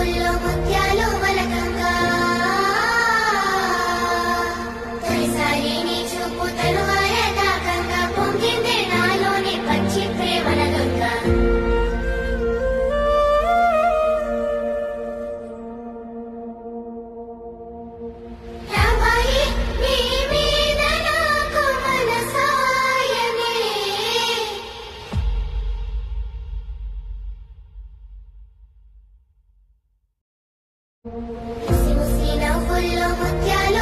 నవ్వుల్లో ముత్యాలు మలకంగా తొలిసారి నీ చూపు తరువాయ దాకంగా పొంగిందే నాలోని పచ్చి ప్రేమల గంగ రామాయి నీ మీద నాకు మనసాయనే ముసి ముసి నవ్వుల్లో ముత్యాలు